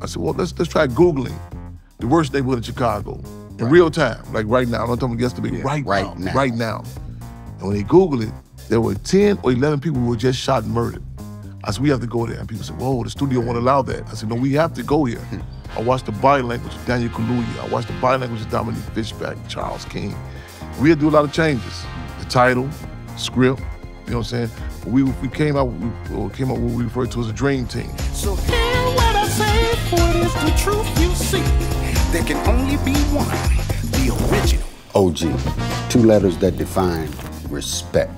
I said, well, let's try Googling the worst neighborhood in Chicago in real time, like right now. I'm not talking yesterday, right now. And when they Google it, there were 10 or 11 people who were just shot and murdered. I said, we have to go there. And people said, whoa, the studio won't allow that. I said, no, we have to go here. I watched the body language of Daniel Kaluuya. I watched the body language of Dominique Fishback, Charles King. We had to do a lot of changes. The title, script, you know what I'm saying? We came out with what we referred to as a dream team. So hear what I say, for it is the truth you see. There can only be one, the original. OG, 2 letters that define respect.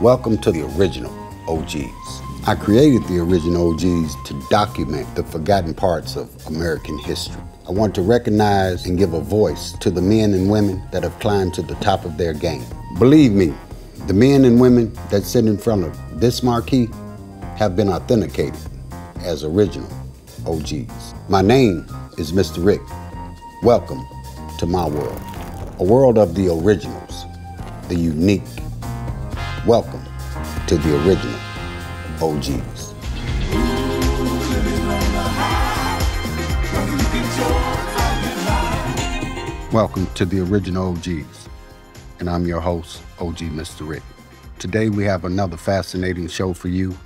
Welcome to the original OGs. I created the original OGs to document the forgotten parts of American history. I want to recognize and give a voice to the men and women that have climbed to the top of their game. Believe me, the men and women that sit in front of this marquee have been authenticated as original OGs. My name is Mr. Rick. Welcome to my world, a world of the originals, the unique. Welcome to the original OGs. Welcome to the original OGs, and I'm your host, OG Mr. Rick. Today we have another fascinating show for you,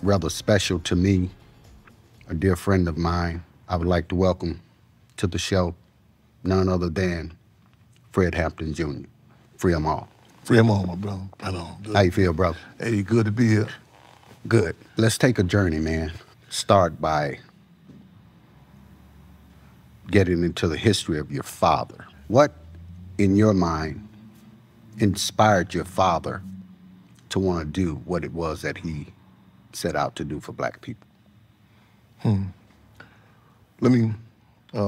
rather special to me, a dear friend of mine. I would like to welcome to the show none other than Fred Hampton Jr. Free 'em all. Free 'em all, my brother. Right on. Good. How you feel, brother? Hey, good to be here. Good. Let's take a journey, man. Start by getting into the history of your father. What, in your mind, inspired your father to want to do what it was that he set out to do for black people? Let me, I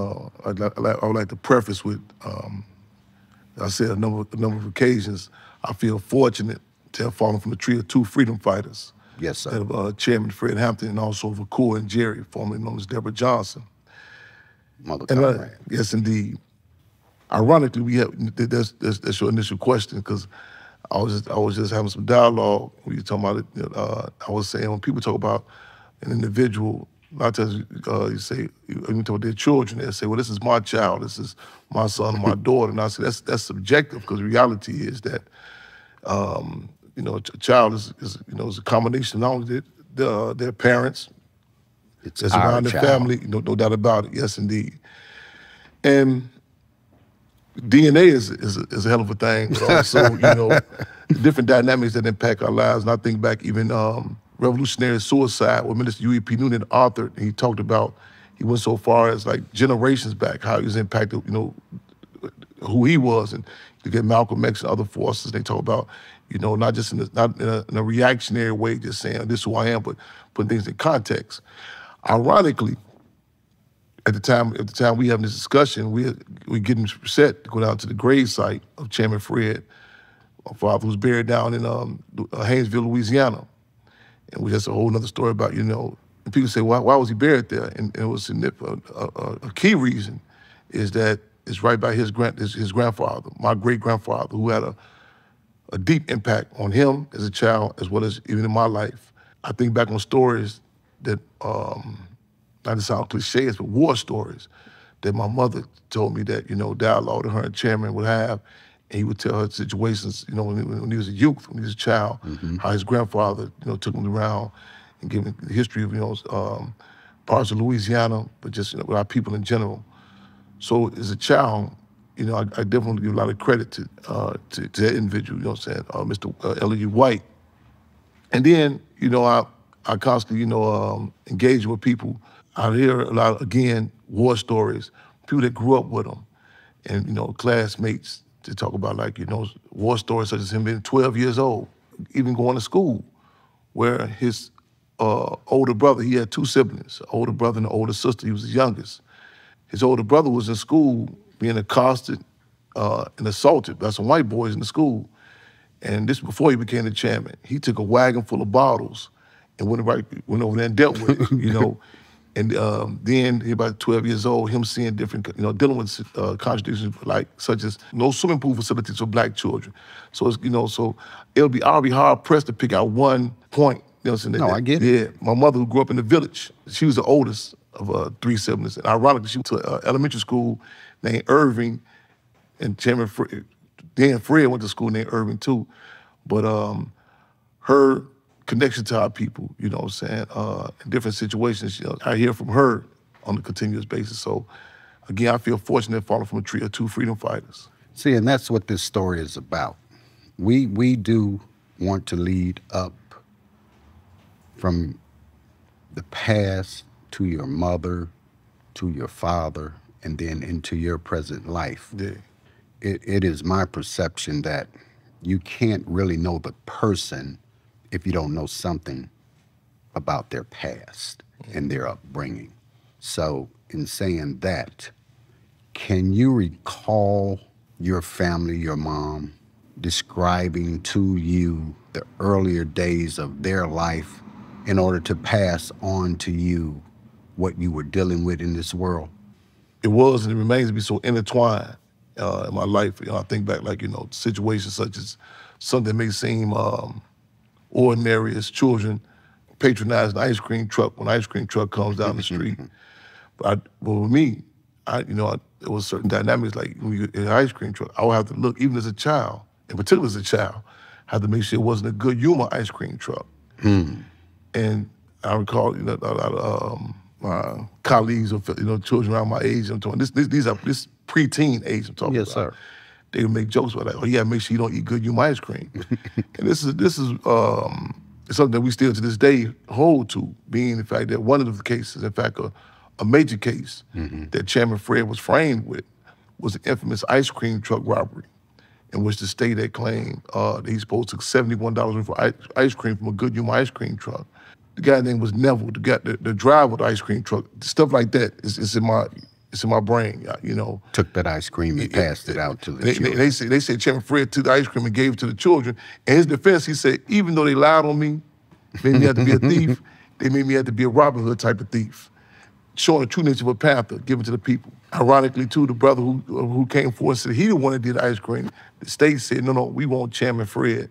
would like to preface with, I said a number of occasions, I feel fortunate to have fallen from the tree of 2 freedom fighters. Yes, sir. Of Chairman Fred Hampton and also Vakua and Jerry, formerly known as Deborah Johnson. Mother comrade. Yes, indeed. Ironically, we have that's your initial question, because I was just having some dialogue when you talking about it. I was saying when people talk about an individual, a lot of times you say, when you talk about their children, they say, well, this is my child, this is my son, my daughter. And I say that's subjective, because the reality is that a child is a combination of not only their parents, It's that's our around the child. family, no doubt about it. Yes, indeed. And DNA is a hell of a thing, but also, different dynamics that impact our lives. And I think back even revolutionary suicide, what Minister U.E.P. Noonan authored, and he talked about, he went so far as like generations back, how he was impacted, who he was, and you get Malcolm X and other forces. They talk about, not just in a reactionary way, just saying this is who I am, but putting things in context. Ironically, at the time we having this discussion, we getting set to go down to the grave site of Chairman Fred, my father, who's buried down in Haynesville, Louisiana. And that's a whole nother story about, and people say, why was he buried there? And it was a key reason is that it's right by his grandfather, my great-grandfather, who had a deep impact on him as a child, as well as even in my life. I think back on stories that, not to sound cliches, but war stories that my mother told me that, dialogue that her and Chairman would have, and he would tell her situations, when he was a youth, when he was a child, how his grandfather, took him around and gave him the history of, parts of Louisiana, but just, with our people in general. So as a child, I definitely give a lot of credit to that individual, Mr. L.E. White. And then, I constantly, engage with people. I hear a lot, again, war stories, people that grew up with them, and, classmates to talk about, war stories such as him being 12 years old, even going to school, where his older brother, he had 2 siblings, an older brother and an older sister. He was the youngest. His older brother was in school being accosted and assaulted by some white boys in the school. And this before he became the chairman. He took a wagon full of bottles and went over there and dealt with it, And then he about 12 years old, him seeing different, dealing with contradictions such as no swimming pool facilities for black children. So it's, so I'll be hard pressed to pick out one point. No, I get it. Yeah, my mother, who grew up in the village, she was the oldest of 3 siblings. And ironically, she went to elementary school named Irving, and Chairman Fred, then Fred went to school named Irving too. But her connection to our people, you know what I'm saying, in different situations, I hear from her on a continuous basis. So again, I feel fortunate falling from a tree of 2 freedom fighters. See, and that's what this story is about. We do want to lead up from the past to your mother, to your father, and then into your present life. Yeah. It is my perception that you can't really know the person if you don't know something about their past and their upbringing. So in saying that, can you recall your family, your mom, describing to you the earlier days of their life in order to pass on to you what you were dealing with in this world? It was, and it remains to be so intertwined in my life. I think back, like, situations such as something that may seem ordinary as children patronizing the ice cream truck when the ice cream truck comes down the street. But with me, there was certain dynamics, like when you in an ice cream truck, I would have to look, even as a child, in particular as a child, I had to make sure it wasn't a good humor ice cream truck. And I recall, a lot of my colleagues or children around my age, I'm talking, this preteen age I'm talking about. Yes, sir. They would make jokes about, like, oh yeah, make sure you don't eat good humor ice cream. And this is something that we still to this day hold to, being the fact that one of the cases, in fact, a major case that Chairman Fred was framed with was the infamous ice cream truck robbery, in which the state had claimed that he supposed to took $71 worth of ice cream from a good humor ice cream truck. The guy's name was Neville, the driver of the ice cream truck. Stuff like that is in my brain, Took that ice cream and passed it out to the children. They said Chairman Fred took the ice cream and gave it to the children. In his defense, he said, even though they lied on me, made me have to be a thief, they made me have to be a Robin Hood type of thief, showing the true nature of a Panther, giving to the people. Ironically, too, the brother who came forward said he the one that did the ice cream. The state said, no, we want Chairman Fred.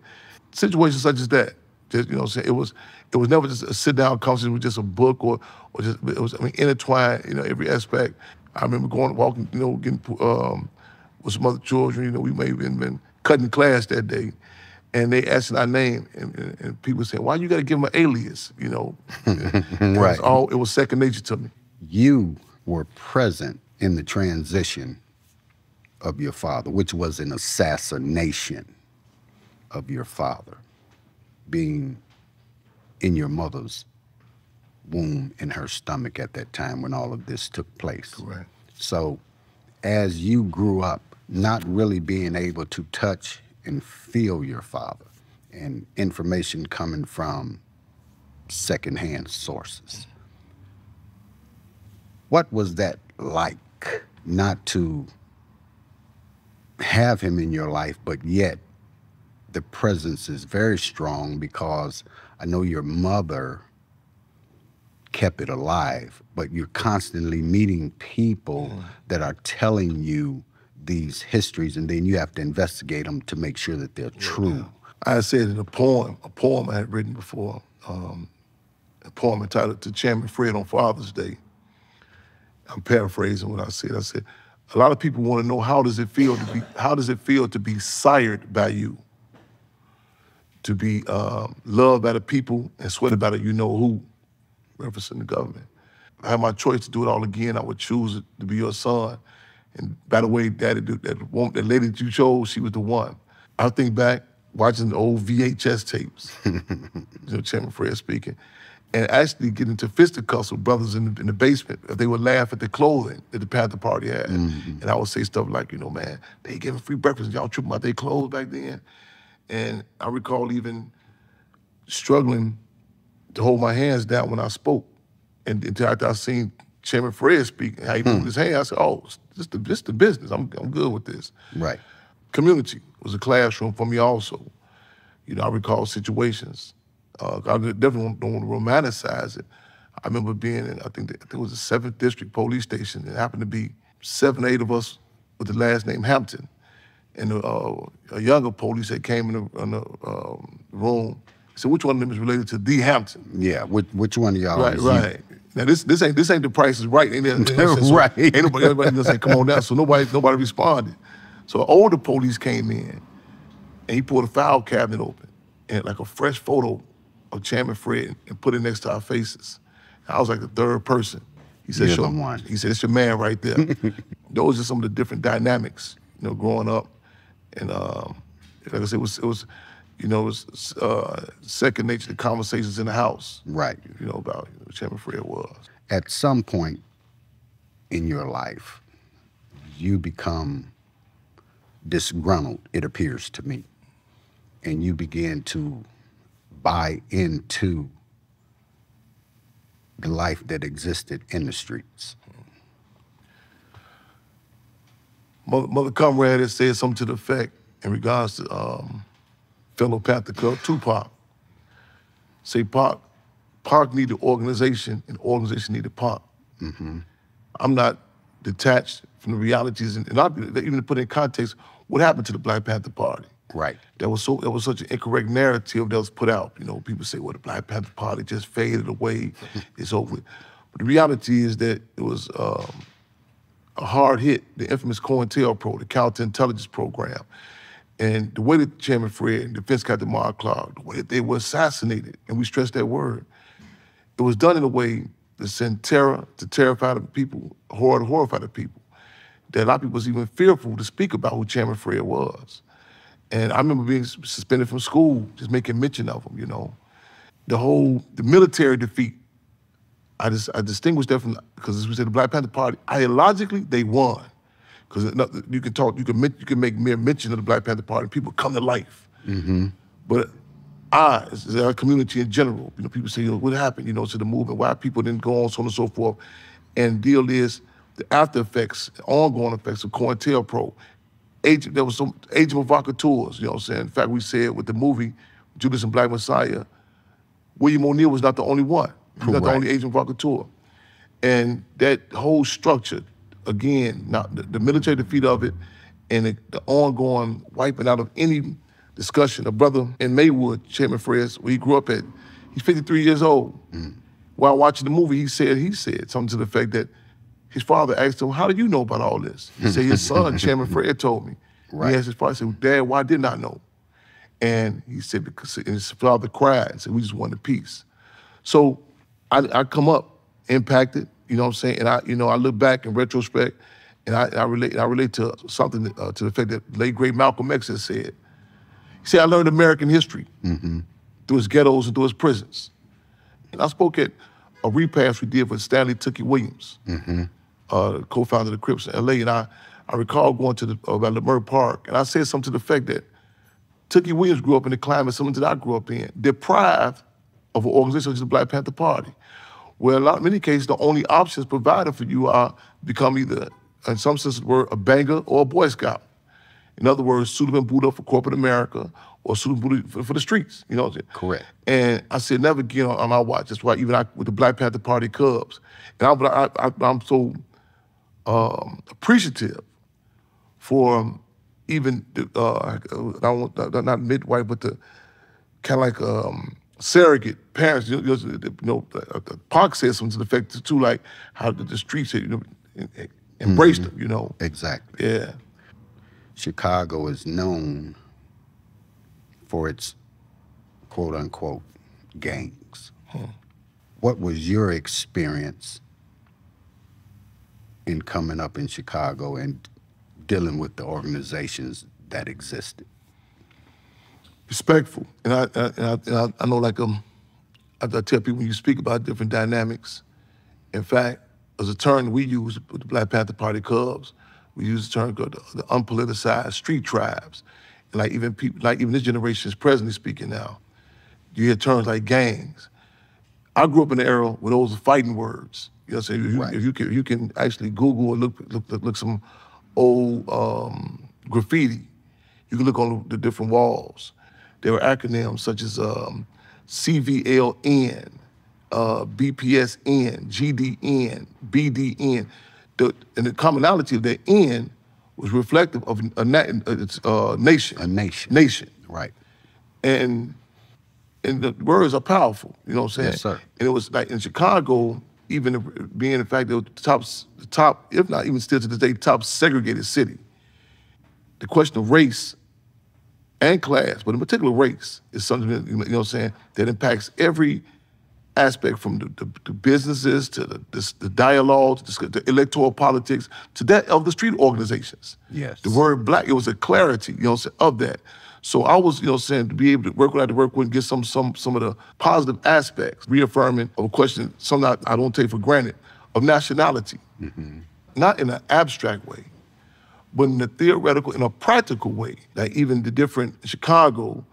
Situations such as that, just, it was never just a sit-down conversation with just a book or just, it was, intertwined, every aspect. I remember walking, getting with some other children, we may have been cutting class that day, and they asking our name, and people saying, why you gotta give them an alias, Right. It was second nature to me. You were present in the transition of your father, which was an assassination of your father, being in your mother's womb, in her stomach at that time when all of this took place. Correct. So as you grew up, not really being able to touch and feel your father, and information coming from secondhand sources, what was that like, not to have him in your life, but yet the presence is very strong, because I know your mother kept it alive, but you're constantly meeting people that are telling you these histories, and then you have to investigate them to make sure that they're true. I said in a poem I had written before, a poem entitled To Chairman Fred on Father's Day. I'm paraphrasing what I said. I said, a lot of people want to know, how does it feel to be sired by you? To be loved by the people and sweated by the you-know-who, referencing the government. If I had my choice to do it all again, I would choose to be your son. And by the way, Daddy, that lady that you chose, she was the one. I think back, watching the old VHS tapes, Chairman Fred speaking, and actually getting into fisticuffs with brothers in the basement if they would laugh at the clothing that the Panther Party had. And I would say stuff like, man, they giving free breakfast, y'all tripping about their clothes back then. And I recall even struggling to hold my hands down when I spoke. And until after I seen Chairman Fred speak, how he moved his hand, I said, oh, this the business. I'm good with this. Right. Community was a classroom for me also. I recall situations. I definitely don't want to romanticize it. I remember being in, I think it was the 7th District Police Station. It happened to be 7 or 8 of us with the last name Hampton. And a younger police that came in the room said, which one of them is related to D. Hampton? Yeah, which one of y'all Right, is right. Now this ain't the Price is Right. Ain't Right. Ain't everybody gonna say, come on down. So nobody responded. So an older police came in and he pulled a file cabinet open and like a fresh photo of Chairman Fred and put it next to our faces. And I was like the third person. He said, You're the one. He said, it's your man right there. Those are some of the different dynamics, growing up. And like I said, it was second nature to conversations in the house. Right. About who Chairman Fred was. At some point in your life, you become disgruntled, it appears to me, and you begin to buy into the life that existed in the streets. Mother Comrade has said something to the effect in regards to fellow Panther Club, Tupac. Say Pac needed organization and organization needed Pac. Mm-hmm. I'm not detached from the realities, and even to put in context what happened to the Black Panther Party. Right. That was such an incorrect narrative that was put out. People say, well, the Black Panther Party just faded away, it's over. But the reality is that it was a hard hit, the infamous COINTELPRO, the counterintelligence program. And the way that Chairman Fred and Defense Captain Mark Clark, the way that they were assassinated, and we stress that word, it was done in a way to send terror, to terrify the people, horror to horrify the people, that a lot of people was even fearful to speak about who Chairman Fred was. And I remember being suspended from school, just making mention of him, The military defeat, I distinguish that from, because as we said, the Black Panther Party, ideologically, they won. Because you can make mere mention of the Black Panther Party, people come to life. Mm-hmm. But as our community in general, people say, what happened, to the movement, why people didn't go on, so on and so forth. And the deal is, the after effects, ongoing effects of COINTELPRO, there was some agent provocateurs, In fact, we said with the movie, Judas and Black Messiah, William O'Neill was not the only one. He was not the only agent provocateur. And that whole structure, again, now the military defeat of it and the ongoing wiping out of any discussion. A brother in Maywood, Chairman Fred, where he grew up at, he's 53 years old. Mm. While watching the movie, he said something to the effect that his father asked him, how do you know about all this? He said, his son, Chairman Fred, told me. Right. He asked his father, he said, Dad, why didn't I know? And he said, because his father cried and said, we just wanted peace. So I come up impacted, And I look back in retrospect and I relate to something to the effect that late great Malcolm X has said. He said, I learned American history through his ghettos and through his prisons. And I spoke at a repast we did with Stanley Tookie Williams, co-founder of the Crips in LA, and I recall going to about Leimert Park, and I said something to the effect that Tookie Williams grew up in the climate similar that I grew up in, deprived of an organization such as the Black Panther Party, where in many cases the only options provided for you are become either, in some sense of the word, a banger or a Boy Scout. In other words, suit and boot up for corporate America or suit and boot up for the streets, Correct. And I said, never again on our watch. That's why even with the Black Panther Party Cubs. And I'm so appreciative for even, not midwife, but the kind of like surrogate parents. Park said something to the effect too, like how the streets had, embraced them, Exactly. Yeah. Chicago is known for its quote unquote gangs. What was your experience in coming up in Chicago and dealing with the organizations that existed? Respectful, and I know, like I tell people when you speak about different dynamics. In fact, as a term we use with the Black Panther Party Cubs, we use the term called the unpoliticized street tribes, and like even this generation is presently speaking now. You hear terms like gangs. I grew up in an era where those are fighting words. If you can actually Google or look some old graffiti, you can look on the different walls. There were acronyms such as CVLN, BPSN, GDN, BDN. And the commonality of that N was reflective of a nation. A nation. Nation. Right. And the words are powerful, you know what I'm saying? Yes, sir. And it was like in Chicago, even being the fact that it was the top, if not even still to this day, top segregated city. The question of race and class, but in particular race, is something that, you know what I'm saying, that impacts every aspect, from the businesses to the dialogue, to the electoral politics, to that of the street organizations. Yes. The word black, it was a clarity, you know what I'm saying, of that. So I was, you know what I'm saying, to be able to work what I had to work with and get some of the positive aspects, reaffirming of a question, something I don't take for granted, of nationality. Not in an abstract way, but in a theoretical, in a practical way. Like even the different, Chicago,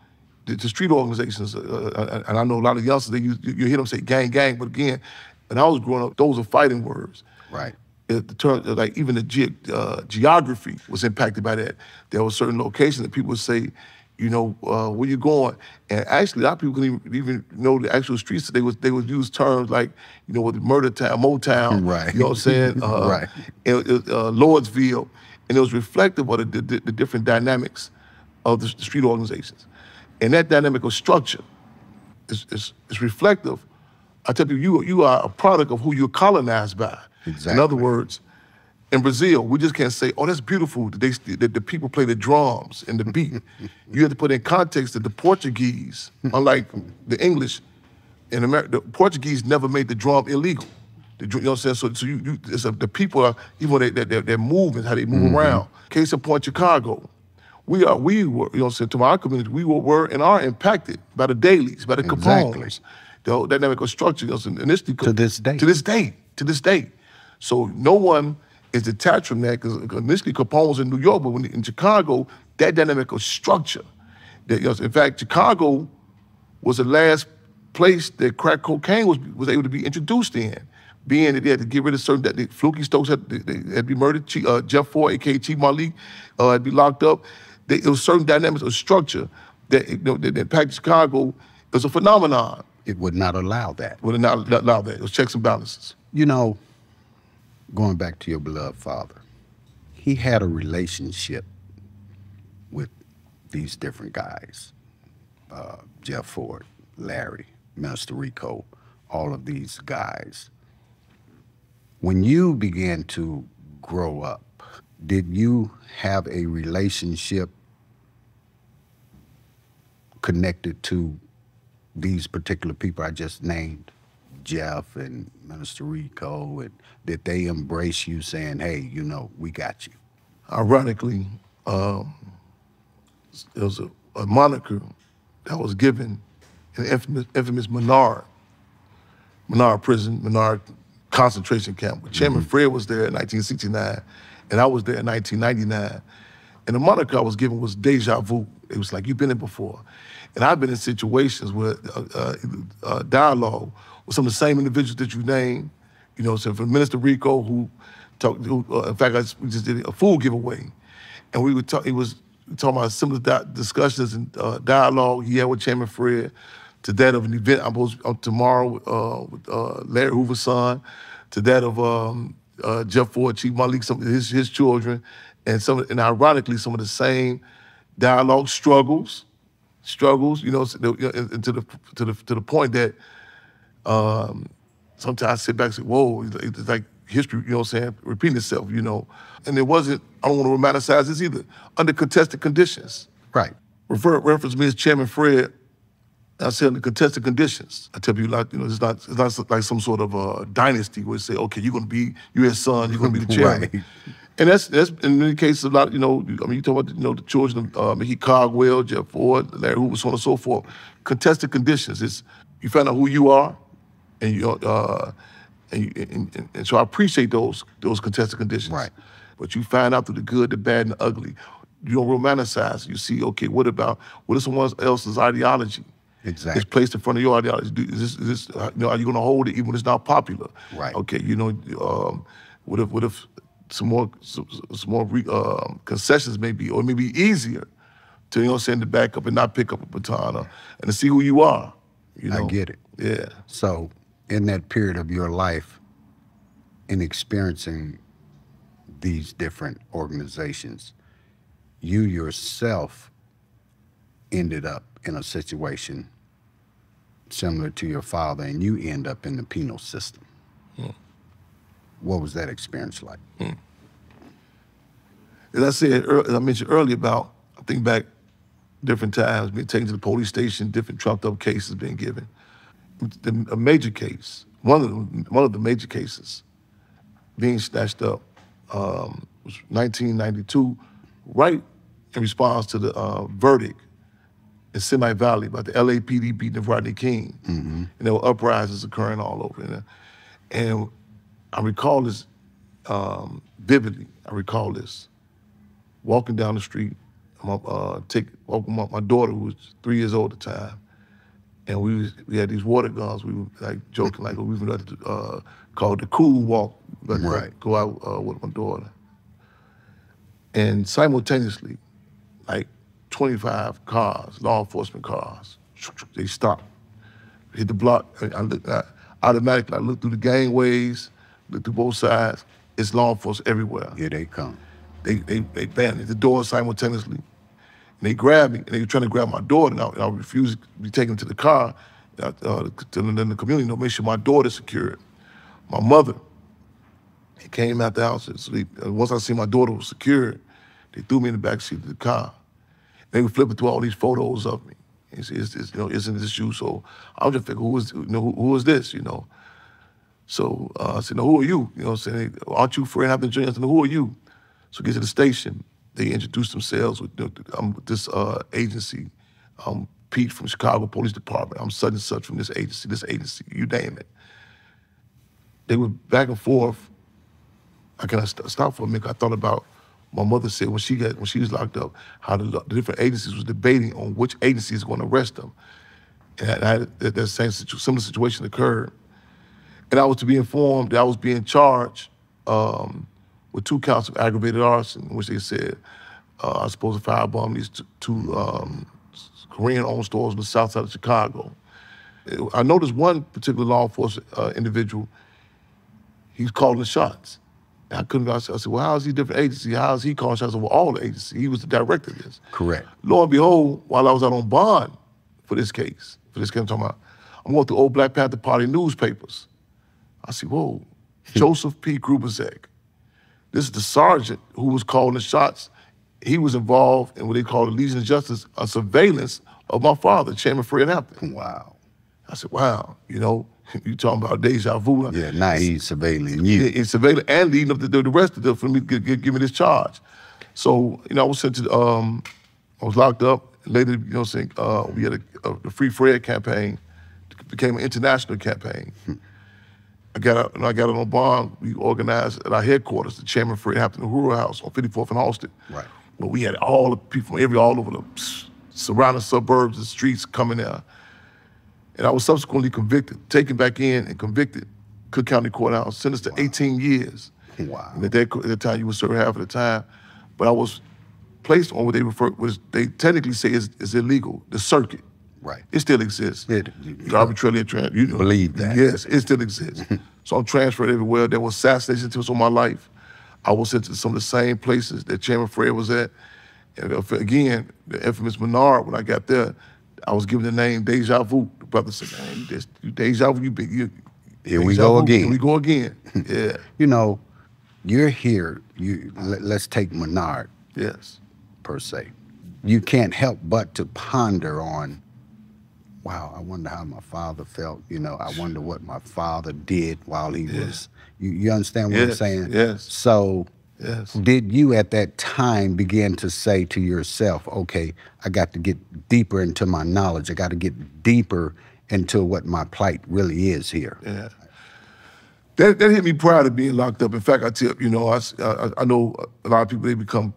the street organizations, and I know a lot of youngsters, you hear them say gang, gang, but again, when I was growing up, those are fighting words. Right. The term, like even the geography was impacted by that. There were certain locations that people would say, you know, where you going? And actually, a lot of people couldn't even know the actual streets. They would use terms like, you know, with Murder Town, Motown, right. You know what I'm saying? Right. Lordsville, and it was reflective of the different dynamics of the street organizations. And that dynamic of structure is reflective. I tell people, you are a product of who you're colonized by. Exactly. In other words, in Brazil, we just can't say, oh, that's beautiful that the people play the drums and the beat. You have to put in context that the Portuguese, unlike the English, in America, the Portuguese never made the drum illegal. You know what I'm saying? So the people are, even their movement, how they move around. Case in point, Chicago. We were, you know what I'm saying, to our community, we were and are impacted by the Dailies, by the Capones. The dynamic of structure, you know, initially, to this day. To this day. So no one is detached from that, because initially Capone was in New York, but when in Chicago, that dynamic of structure. That, you know, in fact, Chicago was the last place that crack cocaine was able to be introduced in, being that they had to get rid of certain, that Fluky Stokes had to be murdered, Jeff Ford, a.k.a. Chief Malik, had to be locked up. It was certain dynamics of structure that, you know, that impacted Chicago. It was a phenomenon. It would not allow that. Would not allow that. It was checks and balances. You know, going back to your beloved father, he had a relationship with these different guys, Jeff Ford, Larry, Minister Rico, all of these guys. When you began to grow up, did you have a relationship connected to these particular people I just named, Jeff and Minister Rico, and did they embrace you saying, hey, you know, we got you? Ironically, there was a moniker that was given in the infamous Menard prison, Menard concentration camp. When Chairman Fred was there in 1969, and I was there in 1999. And the moniker I was given was deja vu. It was like, you've been there before. And I've been in situations where dialogue with some of the same individuals that you named, you know, so from Minister Rico, in fact, we just did a food giveaway. And we would talk, he was talking about similar discussions and dialogue he had with Chairman Fred, to that of an event I'm supposed tomorrow with Larry Hoover's son, to that of Jeff Ford, Chief Malik, some of his children, and ironically, some of the same dialogue struggles, you know, to the point that sometimes I sit back and say, whoa, it's like history, you know what I'm saying, repeating itself, you know. And it wasn't, I don't want to romanticize this either, under contested conditions. Right. Reference me as Chairman Fred. I said under contested conditions. I tell people, like, you know, it's not like some sort of dynasty where you say, okay, you're his son, you're gonna be the chairman. Right. And that's in many cases a lot, you know, I mean, you talk about, you know, the children of Mickey Cogwell, Jeff Ford, Larry Hoover, so on and so forth. Contested conditions. It's, you find out who you are, and and so I appreciate those contested conditions. Right. But you find out through the good, the bad, and the ugly. You don't romanticize. You see, okay, what is someone else's ideology? Exactly. It's placed in front of your ideology. Is this you know, are you going to hold it even when it's not popular? Right. Okay, you know, what if some more concessions maybe, or maybe easier to, you know, send it back up and not pick up a baton, and to see who you are. You know? I get it. Yeah. So in that period of your life, in experiencing these different organizations, you yourself ended up in a situation similar to your father, and you end up in the penal system. What was that experience like? As I said, as I mentioned earlier about, I think back different times, being taken to the police station, different trumped up cases being given. A major case, one of the major cases being snatched up was 1992, right in response to the verdict in Semi Valley about the LAPD beating of Rodney King. And there were uprisings occurring all over. And I recall this vividly. I recall this. Walking down the street, walking my daughter, who was 3 years old at the time, and we had these water guns. We were like joking, like we were called the cool walk, but go out with my daughter. And simultaneously, like 25 cars, law enforcement cars, they stopped, hit the block. Automatically, I looked through the gangways, looked through both sides. It's law enforcement everywhere. Here they come. They banned the doors simultaneously. And they grabbed me, and they were trying to grab my daughter, and I refused to be taken to the car, to the community, to make sure my daughter's secured. My mother, he came out the house, so once I seen my daughter was secured, they threw me in the backseat of the car. They were flipping through all these photos of me. He said, isn't this you? So I was just thinking, who is this, So I said, no, who are you? Saying, aren't you Fred Hampton Jr.? I said, no, who are you? So we get to the station. They introduced themselves with this agency. Pete from Chicago Police Department. I'm such and such from this agency, you name it. They were back and forth. I kind of stopped for a minute. I thought about my mother said when she was locked up, how the different agencies was debating on which agency is going to arrest them. And that same similar situation occurred. And I was to be informed that I was being charged with 2 counts of aggravated arson, in which they said I was supposed to firebomb these two Korean-owned stores on the south side of Chicago. I noticed one particular law enforcement individual, he was calling the shots. And I couldn't, I said, well, how is he different agency? How is he calling shots over all the agencies? He was the director of this. Correct. Lo and behold, while I was out on bond for this case I'm talking about, I'm going through old Black Panther Party newspapers. I see, whoa, Joseph P. Grubezek. This is the sergeant who was calling the shots. He was involved in what they call the Legion of Justice, a surveillance of my father, Chairman Fred Hampton. Wow. I said, wow, you talking about deja vu. Yeah, now he's surveilling you. He's surveilling and leading up to the rest of them for me to give me this charge. So, I was sent to, I was locked up. Later, we had a Free Fred campaign. It became an international campaign. I got out on bond. We organized at our headquarters, the Chairman Fred Hampton House on 54th and Halsted. Right. But we had all the people from all over the surrounding suburbs and streets coming there. And I was subsequently convicted, taken back in and convicted, Cook County Courthouse, sentenced to 18 years. Wow. And at that time, you would serve half of the time. But I was placed on what they technically say is illegal, the circuit. Right. It still exists. Arbitrarily, believe that. Yes, it still exists. So I'm transferred everywhere. There were assassination attempts on my life. I was sent to some of the same places that Chairman Fred was at. And again, the infamous Menard, when I got there, I was given the name Deja Vu. The brother said, man, you Deja Vu, here we go again. Here we go again. Yeah. You're here. Let's take Menard. Yes. Per se. You can't help but to ponder on, wow, I wonder how my father felt. I wonder what my father did while he was. You understand what I'm saying? Yes. So, yes. Did you at that time begin to say to yourself, okay, I got to get deeper into my knowledge. I got to get deeper into what my plight really is here? Yeah. That hit me prior to being locked up. In fact, I tell I know a lot of people, they become,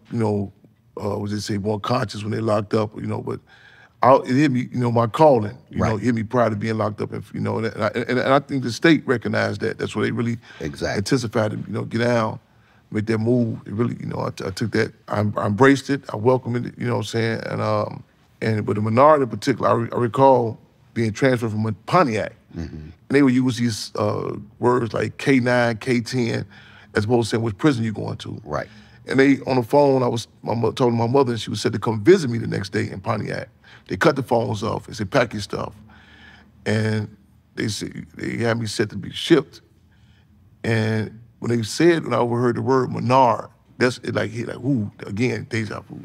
what they say, more conscious when they're locked up, but it hit me, my calling, right. It hit me prior to being locked up, and I think the state recognized that. That's where they really anticipated, get down, make that move. It really, I took that, I embraced it, I welcomed it, but the Menard in particular, I recall being transferred from Pontiac, and they would use these words like K9, K10, as opposed to saying which prison you going to. Right. And they, on the phone, told my mother, and she was said to come visit me the next day in Pontiac. They cut the phones off. They said, pack your stuff. And they had me set to be shipped. And when they said, when I overheard the word Menard, that's it, like, ooh, again, deja vu.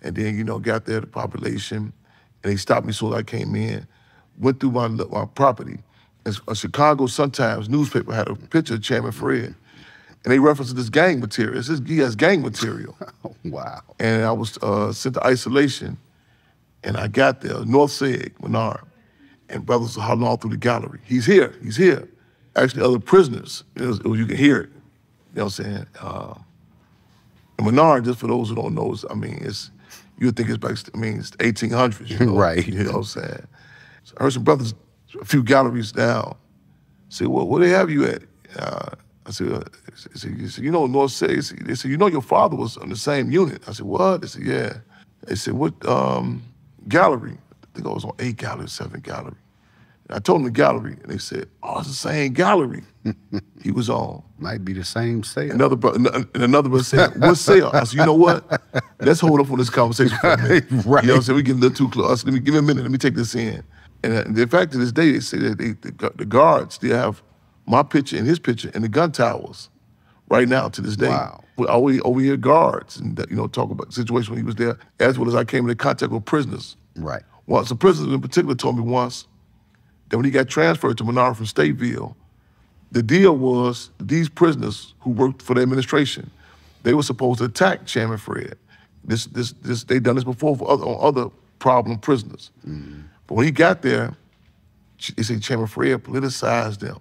And then, you know, got there, the population, and they stopped me as soon as I came in, went through my property. And a Chicago Sun-Times newspaper had a picture of Chairman Fred, and they referenced this gang material. It says he has gang material. Oh, wow. And I was sent to isolation, and I got there, North Seg, Menard, and brothers were hollering all through the gallery. He's here, he's here. Actually, other prisoners, you can hear it. You know what I'm saying? And Menard, just for those who don't know, I mean, you would think it's back, I mean, it's the 1800s, you know? Right. You know what I'm saying? So I heard some brothers, a few galleries down, say, well, where they have you at? I said, you know, North Seg, they said, you know your father was on the same unit. I said, what? They said, yeah. They said, what gallery? I think I was on 8 gallery, 7 gallery. And I told them the gallery, and they said, oh, it's the same gallery he was on. Might be the same sale. Another brother said, what sale? I said, you know what? Let's hold up on this conversation for a minute. Right. You know what I'm saying? We getting a little too close. I said, give me a minute, let me take this in. And in fact, to this day, they say that the guards still have my picture and his picture in the gun towers right now to this day. Wow. We always hear guards and, you know, talk about the situation when he was there, as well as I came into contact with prisoners. Right. Well, some prisoners in particular told me once that when he got transferred to Menard from Stateville, the deal was these prisoners who worked for the administration, they were supposed to attack Chairman Fred. They done this before for other problem prisoners. Mm-hmm. But when he got there, they say Chairman Fred politicized them.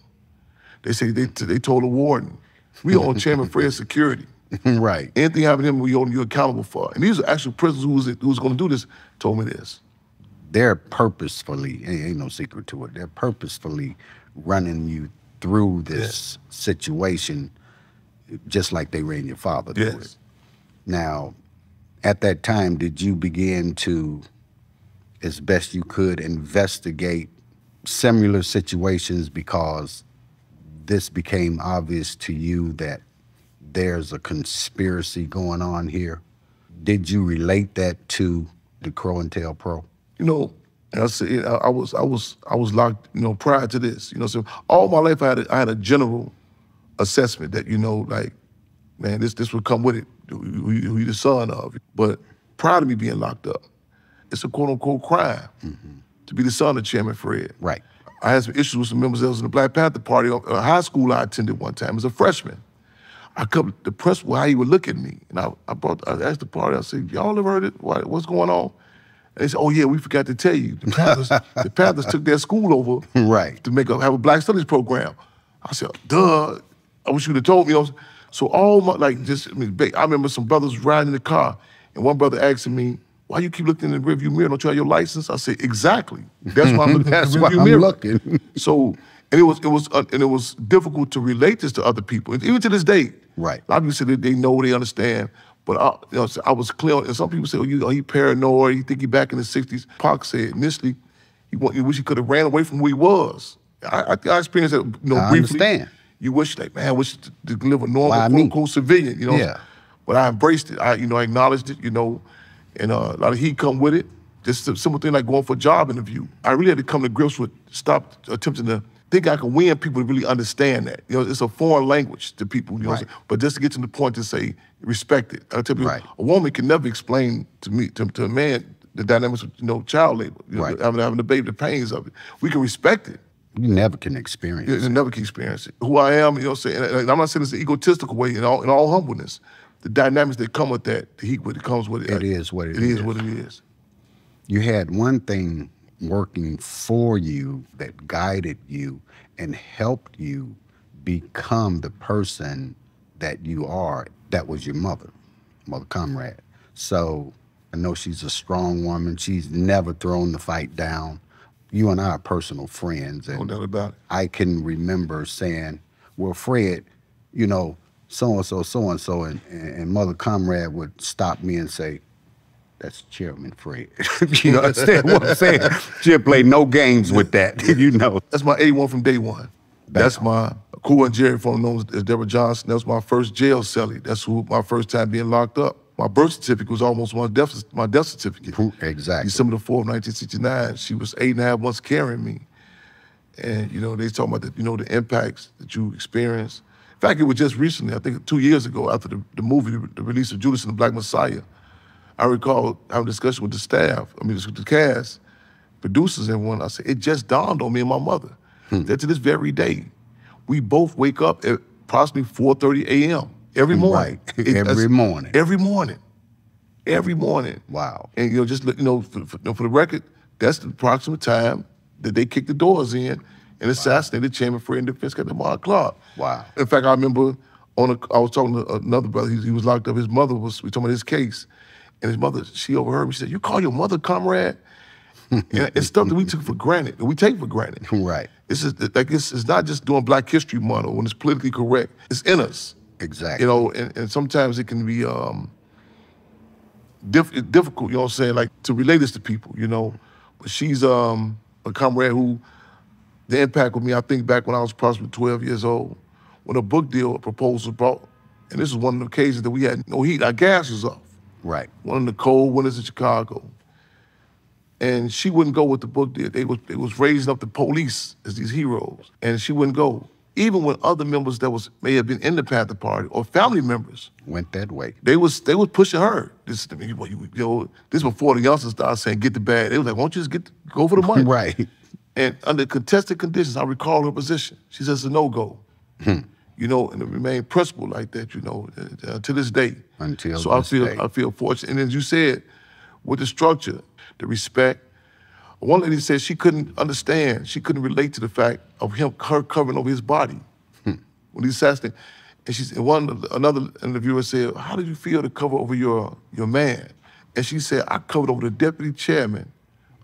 They say they told the warden, we own Chairman Fred's security. Right. Anything happened to him, we own you accountable for. And these are actual prisoners who was going to do this, told me this. They're purposefully, ain't no secret to it, they're purposefully running you through this situation just like they ran your father through it. Now, at that time, did you begin to, as best you could, investigate similar situations because this became obvious to you that there's a conspiracy going on here? Did you relate that to the Crow and Tail Pro? You know, I said I was locked. You know, prior to this. You know, so all my life I had a general assessment that, you know, like, man, this would come with it. Who you the son of? But prior to me being locked up, it's a quote unquote crime to be the son of Chairman Fred. Right. I had some issues with some members that was in the Black Panther Party. A high school I attended one time as a freshman. I come the press how he would look at me, and I asked the party. I said, "Y'all ever heard it? What's going on?" And they said, "Oh yeah, we forgot to tell you. The Panthers took their school over right to have a Black Studies program." I said, "Duh! I wish you'd have told me." You know? So all my I remember some brothers riding in the car, and one brother asking me, "Why you keep looking in the rearview mirror? Don't you have your license?" I said, "Exactly. That's why I'm looking in the rearview mirror." Looking. So, and it was difficult to relate this to other people, even to this day. Right. A lot of people say that they know, they understand, but I was clear. And some people say, "Oh, he paranoid. He think he back in the '60s." Pac said initially, he wish he could have ran away from who he was. I experienced that, briefly. I understand. You wish, I wish to live a normal, quote-unquote civilian, Yeah. But I embraced it. I acknowledged it, and a lot of heat come with it. Just a simple thing like going for a job interview. I really had to come to grips with, stop attempting to think I can win people to really understand that. It's a foreign language to people, Right. But just to get to the point to say, respect it. I tell people, Right. a woman can never explain to me, to a man, the dynamics of, child labor, Right. having the baby, the pains of it. We can respect it. You never can experience You never can experience it. Who I am, and I'm not saying it's an egotistical way, in all humbleness. The dynamics that come with that, the heat that comes with it. It is what it is. It is what it is. You had one thing working for you that guided you and helped you become the person that you are. That was your mother, Mother Comrade. So I know she's a strong woman. She's never thrown the fight down. You and I are personal friends. And No doubt about it. I can remember saying, well, Fred, so-and-so, so-and-so, and Mother Comrade would stop me and say, that's Chairman Fred. You understand what I'm saying? She'll play no games with that, That's my A1 from day one. Bam. That's my Cool and Jerry, formerly known as Deborah Johnson. That was my first jail cellie. That's my first time being locked up. My birth certificate was almost my death certificate. Exactly. December the 4th, 1969. She was 8.5 months carrying me. And, they talking about the impacts that you experience. fact, it was just recently, I think 2 years ago, after the movie, the release of Judas and the Black Messiah, I recall having a discussion with the staff, with the cast, producers and everyone. I said, it just dawned on me and my mother that to this very day, we both wake up at approximately 4:30 a.m. every morning. Right. Every morning. Every morning. Every morning. Wow. And just for the record, that's the approximate time that they kicked the doors in and assassinated Chairman Fred and Defense Captain Mark Clark. Wow. In fact, I remember I was talking to another brother. He was locked up. His mother we talking about his case, and his mother, she overheard me. She said, "You call your mother comrade?" And it's stuff that we took for granted, that we take for granted. Right. It's not just doing Black History Month or when it's politically correct. It's in us. Exactly. And sometimes it can be difficult, what I'm saying, like to relate this to people, But she's a comrade who, the impact with me, I think back when I was approximately 12 years old, when a book deal proposal brought, and this is one of the occasions that we had no heat, our gas was off. Right. One of the cold winters in Chicago. And she wouldn't go with the book deal. They was raising up the police as these heroes, and she wouldn't go. Even when other members that may have been in the Panther Party or family members went that way, they was pushing her. This is before the youngsters started saying get the bag. They was like, "Why don't you just go for the money?" Right. And under contested conditions, I recall her position. She says it's a no-go. And it remained principled like that, to this day. Until this day. I feel fortunate. And as you said, with the structure, the respect. One lady said she couldn't understand, she couldn't relate to the fact of her covering over his body when he assassinated. And another interviewer said, "How did you feel to cover over your man?" And she said, "I covered over the deputy chairman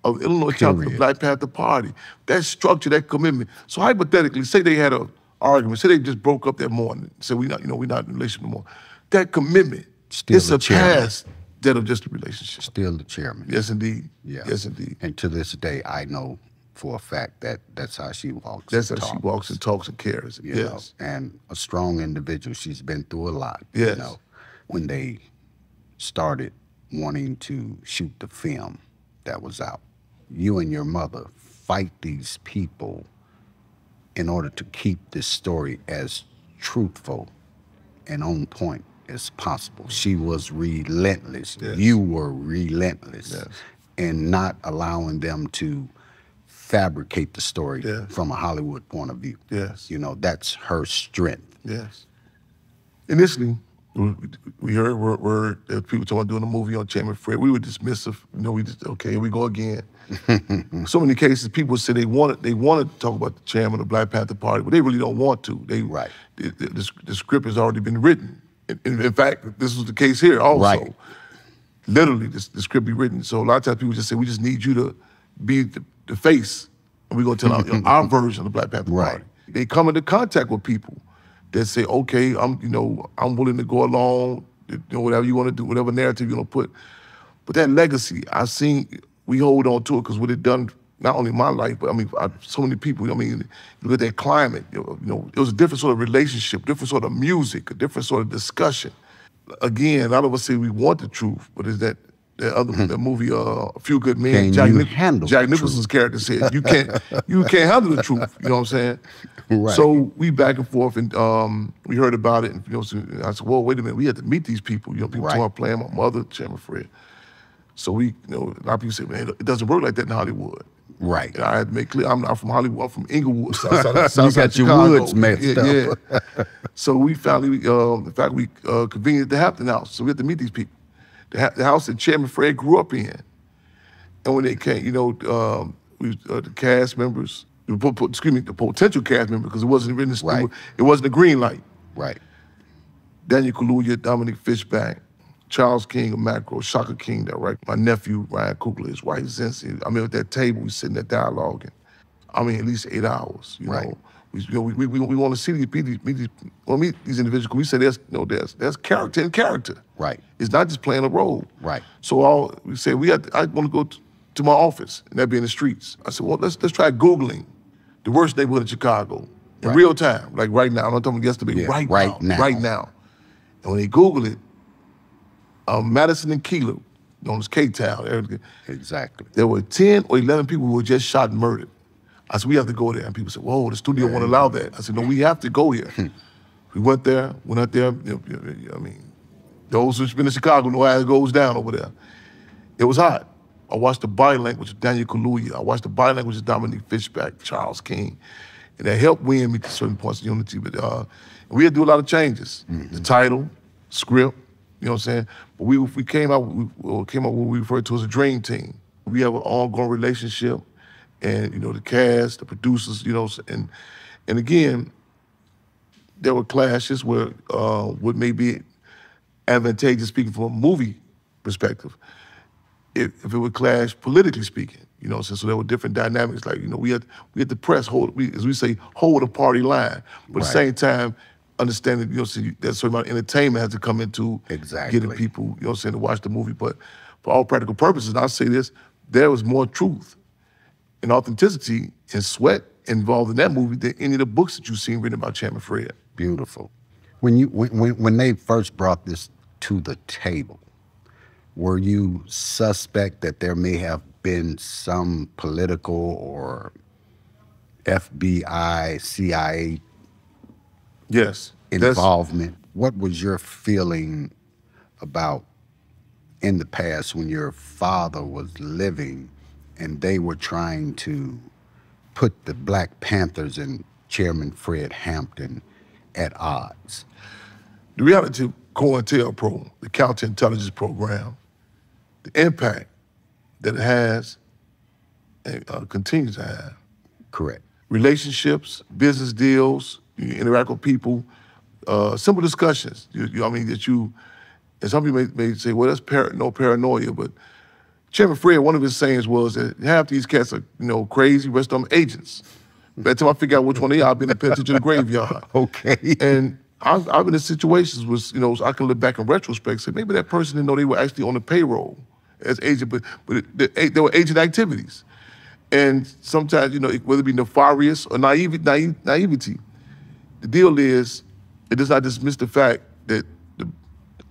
of Illinois chapter of the Black Panther Party." That structure, that commitment. So hypothetically, say they had an argument, say they just broke up that morning, say we're not in a relationship anymore. That commitment, still it's surpassed that of just a relationship. Still the chairman. Yes, indeed. Yeah. Yes, indeed. And to this day, I know for a fact that that's how she walks. That's how she walks and talks and cares. You know, and a strong individual. She's been through a lot. Yes. When they started wanting to shoot the film that was out, you and your mother fight these people in order to keep this story as truthful and on point as possible. She was relentless. Yes. You were relentless. Yes. In not allowing them to fabricate the story Yes. from a Hollywood point of view. Yes. That's her strength. Yes. Initially, we heard word that people talking about doing a movie on Chairman Fred. We were dismissive. We just, okay, here we go again. So many cases, people say they wanted to talk about the chairman of the Black Panther Party, but they really don't want to. Right. The script has already been written. In fact, this was the case here also. Right. Literally, the script be written. So a lot of times people just say, we just need you to be the face, and we're going to tell our version of the Black Panther Party. They come into contact with people that say, okay, I'm willing to go along, whatever you want to do, whatever narrative you want to put. But that legacy, we hold on to it because what it done, not only in my life, but so many people, look at that climate, it was a different sort of relationship, different sort of music, a different sort of discussion. Again, a lot of us say we want the truth, but is that the movie, A Few Good Men, Jack Nicholson's character said, you can't handle the truth, you know what I'm saying? Right. So we back and forth, and we heard about it, and I said, well, wait a minute, we had to meet these people, people Right. talking about playing my mother, Chairman Fred. So a lot of people say, man, it doesn't work like that in Hollywood. Right. And I had to make clear, I'm not from Hollywood, I'm from Inglewood, Southside You got Chicago. your woods messed up. Yeah. So we finally, in fact, we convened at the Hampton House, so we had to meet these people. The house that Chairman Fred grew up in. And when they came, the cast members, the potential cast members, because it wasn't written, Right. It wasn't a green light. Right. Daniel Kaluuya, Dominic Fishback, Charles King of Macro, Shaka King, my nephew, Ryan Coogler, his wife, Zenzi. At that table, we sitting there dialoguing. At least 8 hours, Right. We want to see meet these individuals. We say there's character in character. Right. It's not just playing a role. Right. So we say I want to go to my office, and that'd be in the streets. I said, well, let's try Googling the worst neighborhood in Chicago in real time, like right now. I'm not talking yesterday, Yeah, right now. Right now. And when they Google it, Madison and Keeler, known as K-Town, Exactly. there were 10 or 11 people who were just shot and murdered. I said, we have to go there. And people said, whoa, the studio won't allow that. I said, no, we have to go here. We went out there, I mean, those who've been in Chicago know how it goes down over there. It was hot. I watched the body language of Daniel Kaluuya. I watched the body language of Dominique Fishback, Charles King. And that helped win me to certain points of unity. But we had to do a lot of changes. The title, script, you know what I'm saying? But we came out with what we referred to as a dream team. We have an ongoing relationship, and the cast, the producers, and again, there were clashes where what may be advantageous speaking from a movie perspective, if it would clash politically speaking, so there were different dynamics. Like, we had the press as we say, hold a party line, but at the same time, understanding, that certain amount of entertainment has to come into getting people, to watch the movie. But for all practical purposes, and I'll say this, there was more truth and authenticity and sweat involved in that movie than any of the books that you've seen written about Chairman Fred. Beautiful. When they first brought this to the table, were you suspect that there may have been some political or FBI, CIA involvement? What was your feeling about in the past when your father was living and they were trying to put the Black Panthers and Chairman Fred Hampton at odds? The reality of COINTELPRO, the counterintelligence program, the impact that it has and continues to have. Correct. Relationships, business deals, you interact with people, simple discussions. And some people may say, well, that's no paranoia, but Chairman Fred, one of his sayings was that half these cats are, crazy, rest of them agents. By the time I figure out which one they are, I've been paying attention to the graveyard. Okay. And I've been in situations where, I can look back in retrospect and say, maybe that person didn't know they were actually on the payroll as agent, but there were agent activities. And sometimes, whether it be nefarious or naivety, the deal is, it does not dismiss the fact that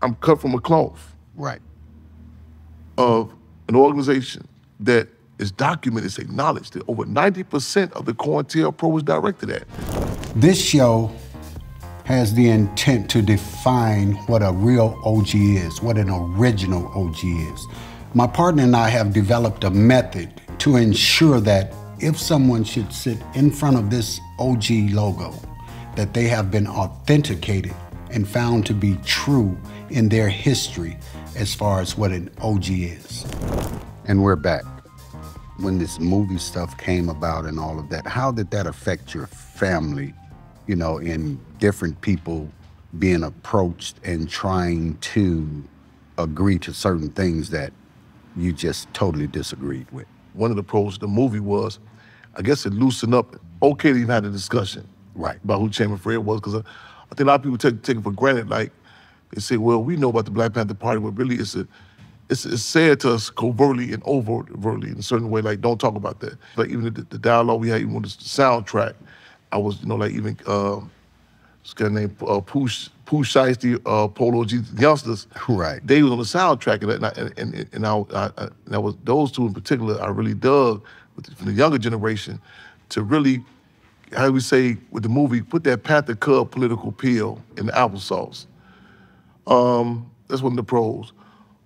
I'm cut from a cloth. Right. Of an organization that is documented, it's acknowledged that over 90% of the COINTELPRO was directed at. This show has the intent to define what a real OG is, what an original OG is. My partner and I have developed a method to ensure that if someone should sit in front of this OG logo, that they have been authenticated and found to be true in their history as far as what an OG is. And we're back. When this movie stuff came about and all of that, how did that affect your family, in different people being approached and trying to agree to certain things that you just totally disagreed with? One of the pros of the movie was, I guess it loosened up, okay to even have a discussion about who Chairman Fred was, because I think a lot of people take it for granted, like, they say, well, we know about the Black Panther Party, but really it's said to us covertly and overtly in a certain way, like, don't talk about that. Like, even the dialogue we had, even with the soundtrack, I was, even this guy named Pooh Shiesty, Polo G Youngsters. Right. They was on the soundtrack, and I was those two in particular. I really dug from the younger generation to really, how do we say with the movie, put that Panther Cub political peel in the applesauce. That's one of the pros.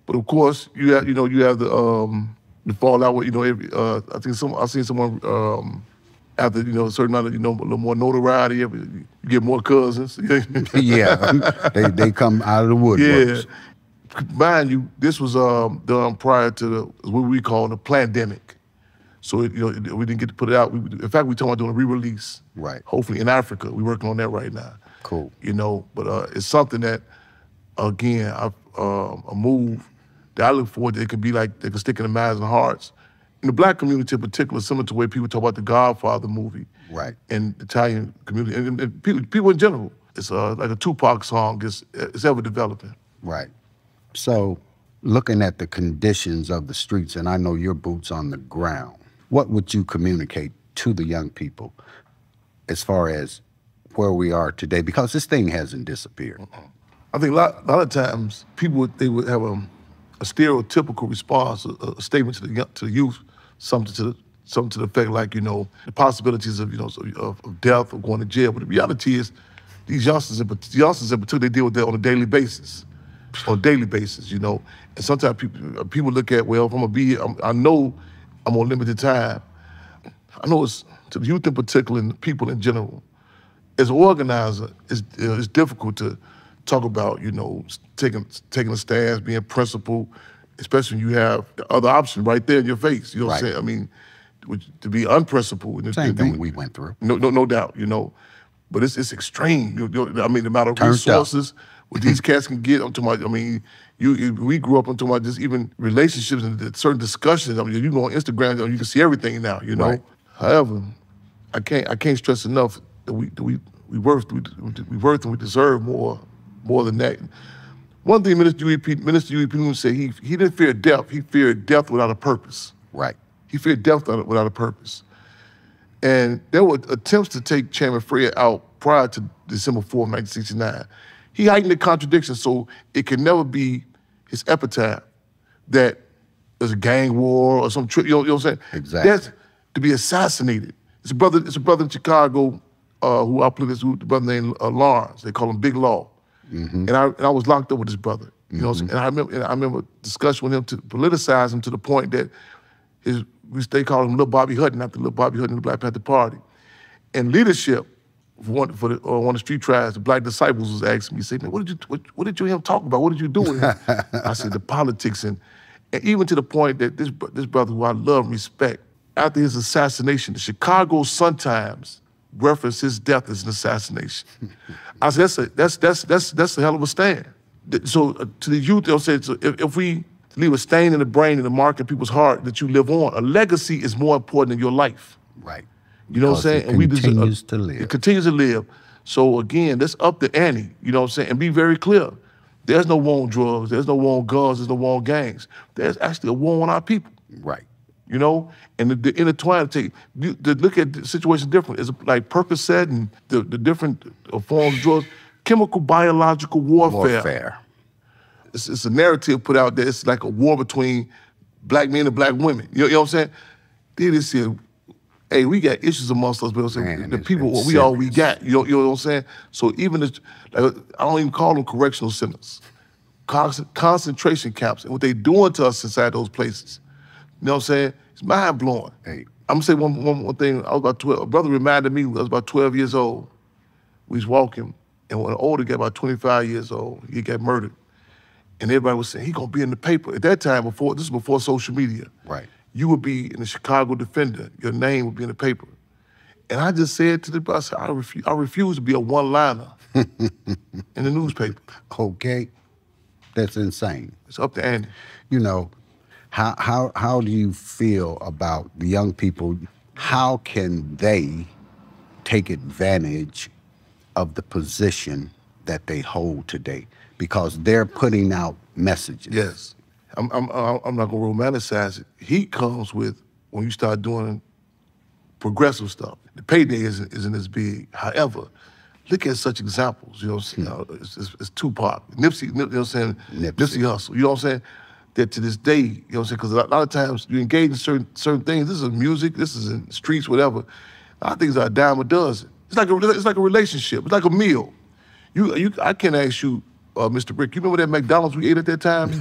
But of course, you have the fallout with I've seen someone after a certain amount of a little more notoriety, you get more cousins. Yeah, they come out of the woodworks. Yeah, mind you, this was done prior to what we call the pandemic. So we didn't get to put it out. In fact, we talking about doing a re-release. Right. Hopefully in Africa. We're working on that right now. Cool. But it's something that, again, a move that I look forward to. It could be like they could stick in the minds and hearts. In the Black community in particular, similar to the way people talk about the Godfather movie. Right. And the Italian community, and people in general. It's like a Tupac song. It's ever developing. Right. So, looking at the conditions of the streets, and I know your boots on the ground, what would you communicate to the young people as far as where we are today? Because this thing hasn't disappeared. I think a lot of times people they would have a stereotypical response, a statement to the youth, something to the effect like the possibilities of of death or going to jail. But the reality is, these youngsters in particular, they deal with that on a daily basis. You know. And sometimes people look at, well, if I'm gonna be here, I know I'm on limited time. I know it's, to the youth in particular and people in general, as an organizer, it's difficult to talk about, you know, taking a stance, being principled, especially when you have the other option right there in your face. You know what I'm saying? I mean, to be unprincipled. Same thing we went through. No doubt, you know. But it's extreme. I mean, the amount of resources what these cats can get. I'm talking about, I mean, we grew up, I'm talking about just even relationships and certain discussions. I mean, you go on Instagram, you can see everything now, you know. Right. However, I can't stress enough that we worth and we deserve more than that. One thing Minister Huey P. said, he didn't fear death. He feared death without a purpose. Right. He feared death without a purpose. And there were attempts to take Chairman Fred out prior to December 4th, 1969. He heightened the contradiction so it could never be his epitaph that there's a gang war or some trip, you know what I'm saying? Exactly. That's to be assassinated. It's a brother in Chicago who I played this with, the brother named Lawrence. They call him Big Law. And I was locked up with this brother. You know what I'm saying? And I remember discussion with him to politicize him to the point that they called him Little Bobby Hutton after Little Bobby Hutton in the Black Panther Party. And leadership for one of the street tribes, the Black disciples was asking me, say, man, what did you hear him talk about? What did you do with him? I said, the politics. And even to the point that this brother who I love and respect, after his assassination, the Chicago Sun-Times referenced his death as an assassination. I said, that's a hell of a stand. So to the youth, they'll say, so if we leave a stain in the brain and the mark in people's heart that you live on, a legacy is more important than your life. Right. You know what I'm saying? It continues to live. It continues to live. So again, let's up the ante, you know what I'm saying? And be very clear. There's no war on drugs, there's no war on guns, there's no war on gangs. There's actually a war on our people. Right. You know? And the intertwine, to look at the situation different. It's like Percocet and the different forms of drugs, chemical, biological warfare. It's a narrative put out there. It's like a war between black men and black women. You know what I'm saying? They just said, hey, we got issues amongst us, but the people, we all we got. You know what I'm saying? So even like, I don't even call them correctional centers, concentration camps, and what they doing to us inside those places. You know what I'm saying? It's mind blowing. Hey. I'm gonna say one thing. I was about 12. A brother reminded me. I was about 12 years old. We was walking, and when an older guy, about 25 years old, he got murdered. And everybody was saying, he gonna be in the paper. At that time, this was before social media. Right. You would be in the Chicago Defender. Your name would be in the paper. And I just said to the brother, I refuse to be a one-liner in the newspaper. Okay. That's insane. It's up to Andy. You know, how do you feel about the young people? How can they take advantage of the position that they hold today? Because they're putting out messages. Yes. I'm not gonna romanticize it. Heat comes with when you start doing progressive stuff. The payday isn't as big. However, look at such examples. You know what I'm saying? It's Tupac, Nipsey. You know what I'm saying? Nipsey Hussle. You know what I'm saying? That to this day, you know what I'm saying? Because a lot of times you engage in certain things. This is music. This is in streets. Whatever. A lot of things are a dime a dozen. It's like a relationship. It's like a meal. I can't ask you. Mr. Brick, you remember that McDonald's we ate at that time?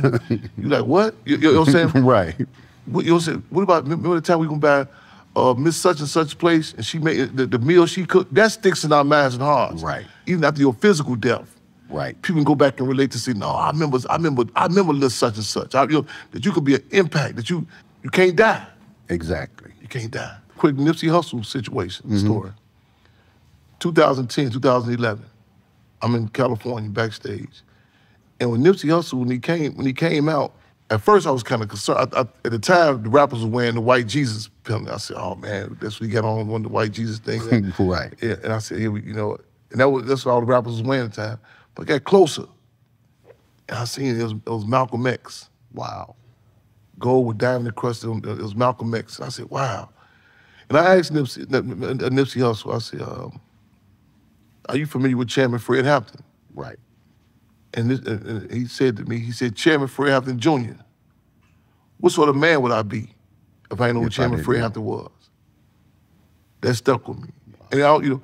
You like, what? You know what I'm saying? Right. You know what I'm saying? What about, remember the time we gonna buy Miss Such and Such place and she made the meal she cooked? That sticks in our minds and hearts. Right. Even after your physical death. Right. People can go back and relate to say, no, I remember little such and such. You know, that you could be an impact, that you can't die. Exactly. You can't die. Quick Nipsey Hussle situation, story. 2010, 2011. I'm in California backstage. And when Nipsey Hussle, when he came out, at first I was kind of concerned. At the time, the rappers were wearing the white Jesus penalty. I said, oh man, that's what he got on one of the white Jesus things. Right. Yeah, and I said, here we, you know, and that's what all the rappers was wearing at the time. But I got closer, and I seen it was Malcolm X. Wow. Gold with diamond encrusted, it was Malcolm X. I said, wow. And I asked Nipsey Hussle, I said, are you familiar with Chairman Fred Hampton? Right. And he said to me, he said, Chairman Fred Hampton Jr., what sort of man would I be if I didn't know who Chairman Fred Hampton was? That stuck with me. Wow. And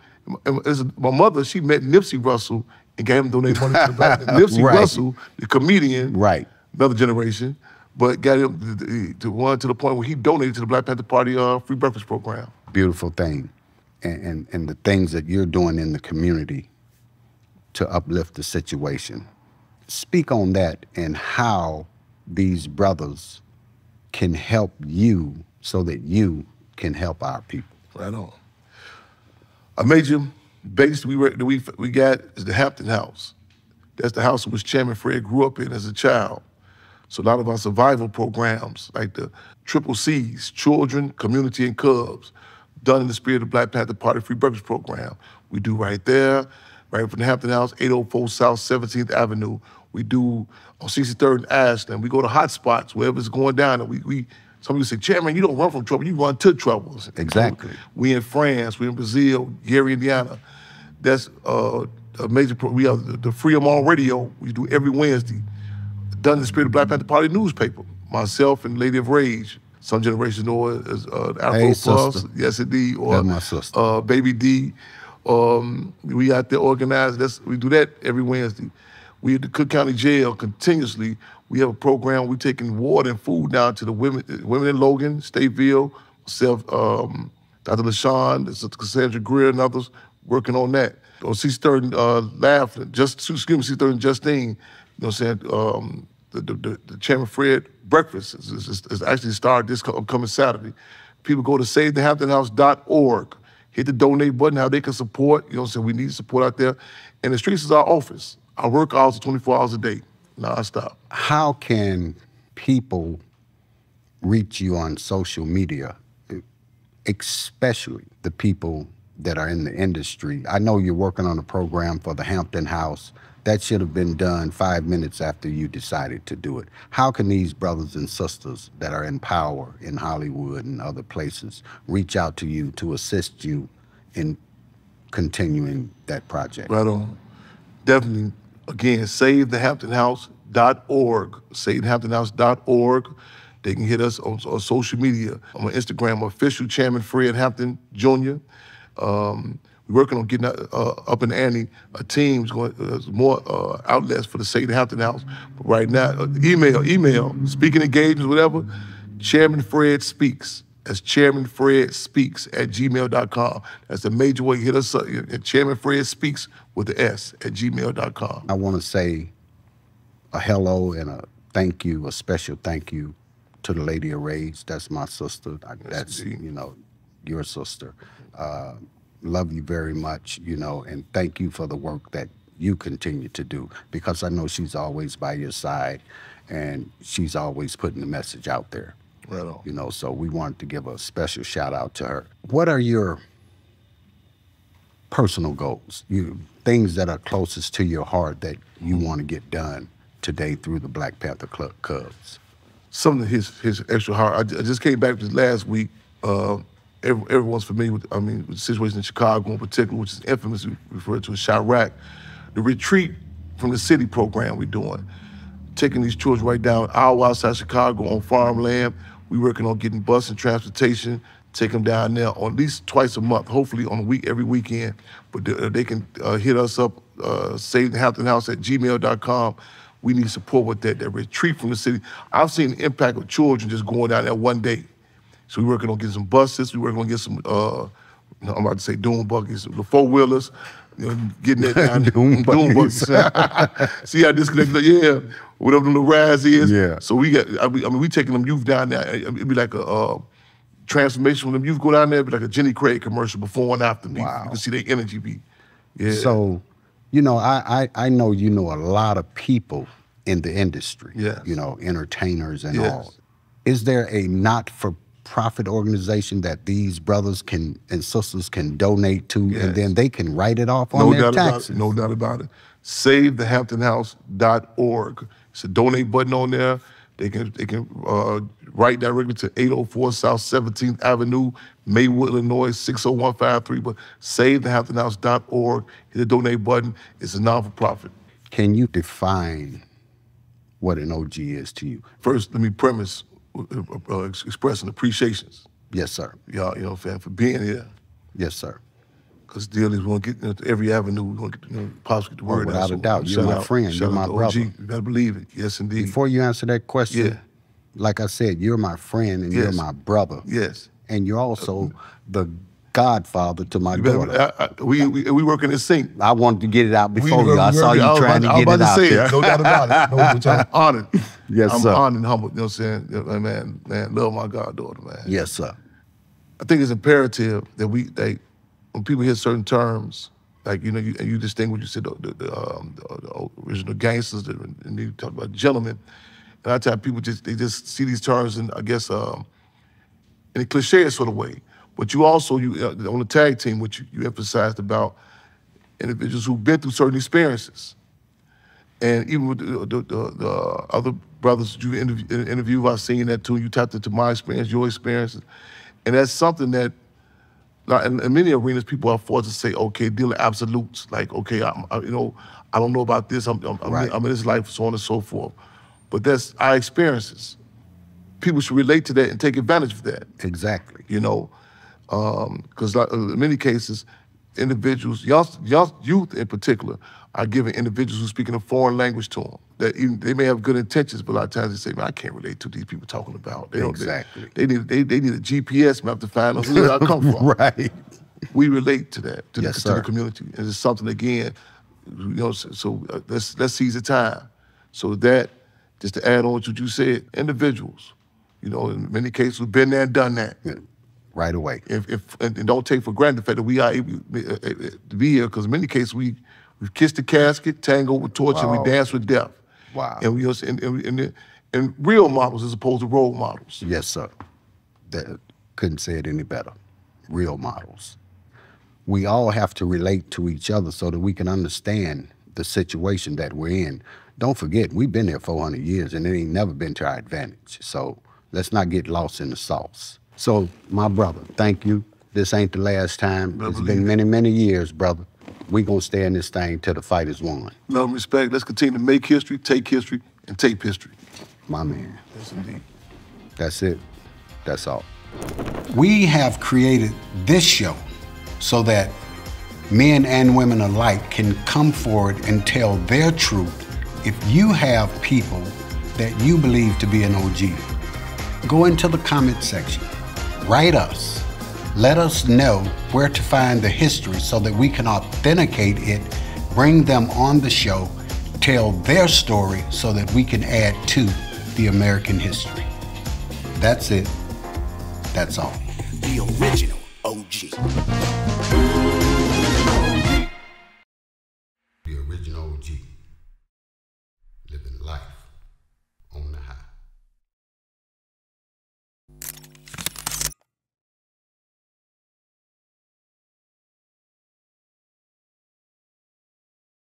My mother, she met Nipsey Russell and gave him donate money to the Black. Nipsey Right. Russell, the comedian, Right. another generation, but got him to the point where he donated to the Black Panther Party free breakfast program. Beautiful thing. And the things that you're doing in the community to uplift the situation. Speak on that and how these brothers can help you so that you can help our people. Right on. A major base we got is the Hampton House. That's the house in which Chairman Fred grew up in as a child. So a lot of our survival programs, like the Triple C's, Children, Community, and Cubs, done in the spirit of Black Panther Party Free Breakfast Program. We do right there, right from the Hampton House, 804 South 17th Avenue. We do on 63rd and Ashland. We go to hot spots, wherever it's going down. And some people say, Chairman, you don't run from trouble, you run to troubles. Exactly. We in France, we in Brazil, Gary, Indiana. That's a major we have the Freedom on Radio. We do every Wednesday. Done in the spirit of Black Panther Party newspaper. Myself and Lady of Rage. Some generations know it as Afro Hey, Puffs, sister. yes indeed, or That's my sister. Baby D. We out there organized. We do that every Wednesday. We at the Cook County Jail continuously. We have a program. We taking water and food down to the women in Logan, Stateville, myself, Dr. LaShawn, Cassandra Greer, and others working on that. On C3rd and Justine, you know what I'm saying? The Chairman Fred breakfast is actually started this upcoming Saturday. People go to SaveTheHamptonHouse.org. Hit the donate button, how they can support. You know what I'm saying? We need support out there. And the streets is our office. Our work hours are 24 hours a day, nonstop. How can people reach you on social media, especially the people that are in the industry? I know you're working on a program for the Hampton House. That should have been done 5 minutes after you decided to do it. How can these brothers and sisters that are in power in Hollywood and other places reach out to you to assist you in continuing that project? Right on. Definitely, again, SaveTheHamptonHouse.org. SaveTheHamptonHouse.org. They can hit us on social media. On Instagram, official Chairman Fred Hampton Jr. We're working on getting up in the ante a team's going more outlets for the Save the Hampton House. But right now, email, speaking engagements, whatever. Chairman Fred Speaks. That's Chairman Fred Speaks at gmail.com. That's the major way. Hit us up at Chairman Fred Speaks with the S at gmail.com. I want to say a hello and a thank you, a special thank you to the Lady of Rage. That's my sister. That's, you know, your sister. Love you very much, you know, and thank you for the work that you continue to do, because I know she's always by your side and she's always putting the message out there. Right on. You know, so we wanted to give a special shout out to her. What are your personal goals? Things that are closest to your heart that you want to get done today through the Black Panther Cubs? Something his extra heart. I just came back this last week. Everyone's familiar with, with the situation in Chicago in particular, which is infamously referred to as Chirac. The retreat from the city program we're doing, taking these children right down hour outside Chicago on farmland. We're working on getting bus and transportation, take them down there on at least twice a month, hopefully on a week, every weekend. But they can hit us up, SaveTheHamptonHouse at gmail.com. We need support with that retreat from the city. I've seen the impact of children just going down there one day. So we're working on getting some buses. We're working on getting some, I'm about to say dune buggies, the four-wheelers, you know, getting that down. Dune buggies. See how disconnected, yeah, whatever the little rides is. Yeah. So we taking them youth down there. It'd be like a transformation when them youth go down there. It'd be like a Jenny Craig commercial before and after. Wow. You can see their energy be, yeah. So, you know, I know you know a lot of people in the industry, yes. You know, entertainers and yes. all. Is there a not-for-profit organization that these brothers and sisters can donate to, yes. and then they can write it off on their taxes? No doubt about it. SaveTheHamptonHouse.org. It's a donate button on there. They can write directly to 804 South 17th Avenue, Maywood, Illinois, 60153. But SaveTheHamptonHouse.org. Hit the donate button. It's a non-for-profit. Can you define what an OG is to you? First, let me premise expressing appreciations. Yes, sir. Y'all, you know what I'm saying, for being here. Yes, sir. Because deal is we're going to get to every avenue. We're going to get, possibly get the word without out. a doubt, you're my friend. You're my brother. You got to believe it. Yes, indeed. Before you answer that question, like I said, you're my friend and you're my brother. Yes. And you're also the godfather to my daughter. We work in the sync. I wanted to get it out before you. I saw you trying to get it out there. No doubt about it. I'm honored. Yes, sir. I'm honored and humbled. You know what I'm saying? Man, love my goddaughter, man. Yes, sir. I think it's imperative that when people hear certain terms, like, you know, you distinguish, you said the original gangsters, and you talk about gentlemen. And I tell people they just see these terms in, I guess, in a cliche sort of way. But you also, on the tag team, which you emphasized about individuals who've been through certain experiences. And even with the other brothers that you interview, I've seen that too. You tapped into my experience, your experiences. And that's something that, in many arenas, people are forced to say, okay, deal in absolutes. Like, okay, I don't know about this. I'm in this life, so on and so forth. But that's our experiences. People should relate to that and take advantage of that. Exactly. You know, because in many cases, individuals, youth in particular, are giving individuals who speak in a foreign language to them. That even, they may have good intentions, but a lot of times they say, man, I can't relate to these people talking about. They exactly. They need a GPS map to find out where I come from. Right. We relate to that, to yes, the community. And it's something, again, you know, so let's seize the time. So that, just to add on to what you said, individuals, you know, in many cases, we've been there and done that. Yeah. Right away. And don't take for granted the fact that we are able to be here, because in many cases we've kissed the casket, tangled with torture, and we dance with death. Wow. And we and real models as opposed to role models. Yes, sir. That, couldn't say it any better. Real models. We all have to relate to each other so that we can understand the situation that we're in. Don't forget, we've been here 400 years and it ain't never been to our advantage. So let's not get lost in the sauce. So, my brother, thank you. This ain't the last time. It's been many, many years, brother. We gonna stay in this thing till the fight is won. Love and respect. Let's continue to make history, take history, and tape history. My man. Yes, indeed. That's it. That's all. We have created this show so that men and women alike can come forward and tell their truth. If you have people that you believe to be an OG, go into the comment section. Write us. Let us know where to find the history so that we can authenticate it, bring them on the show, tell their story so that we can add to the American history. That's it. That's all. The original OG. The original OG. Living life.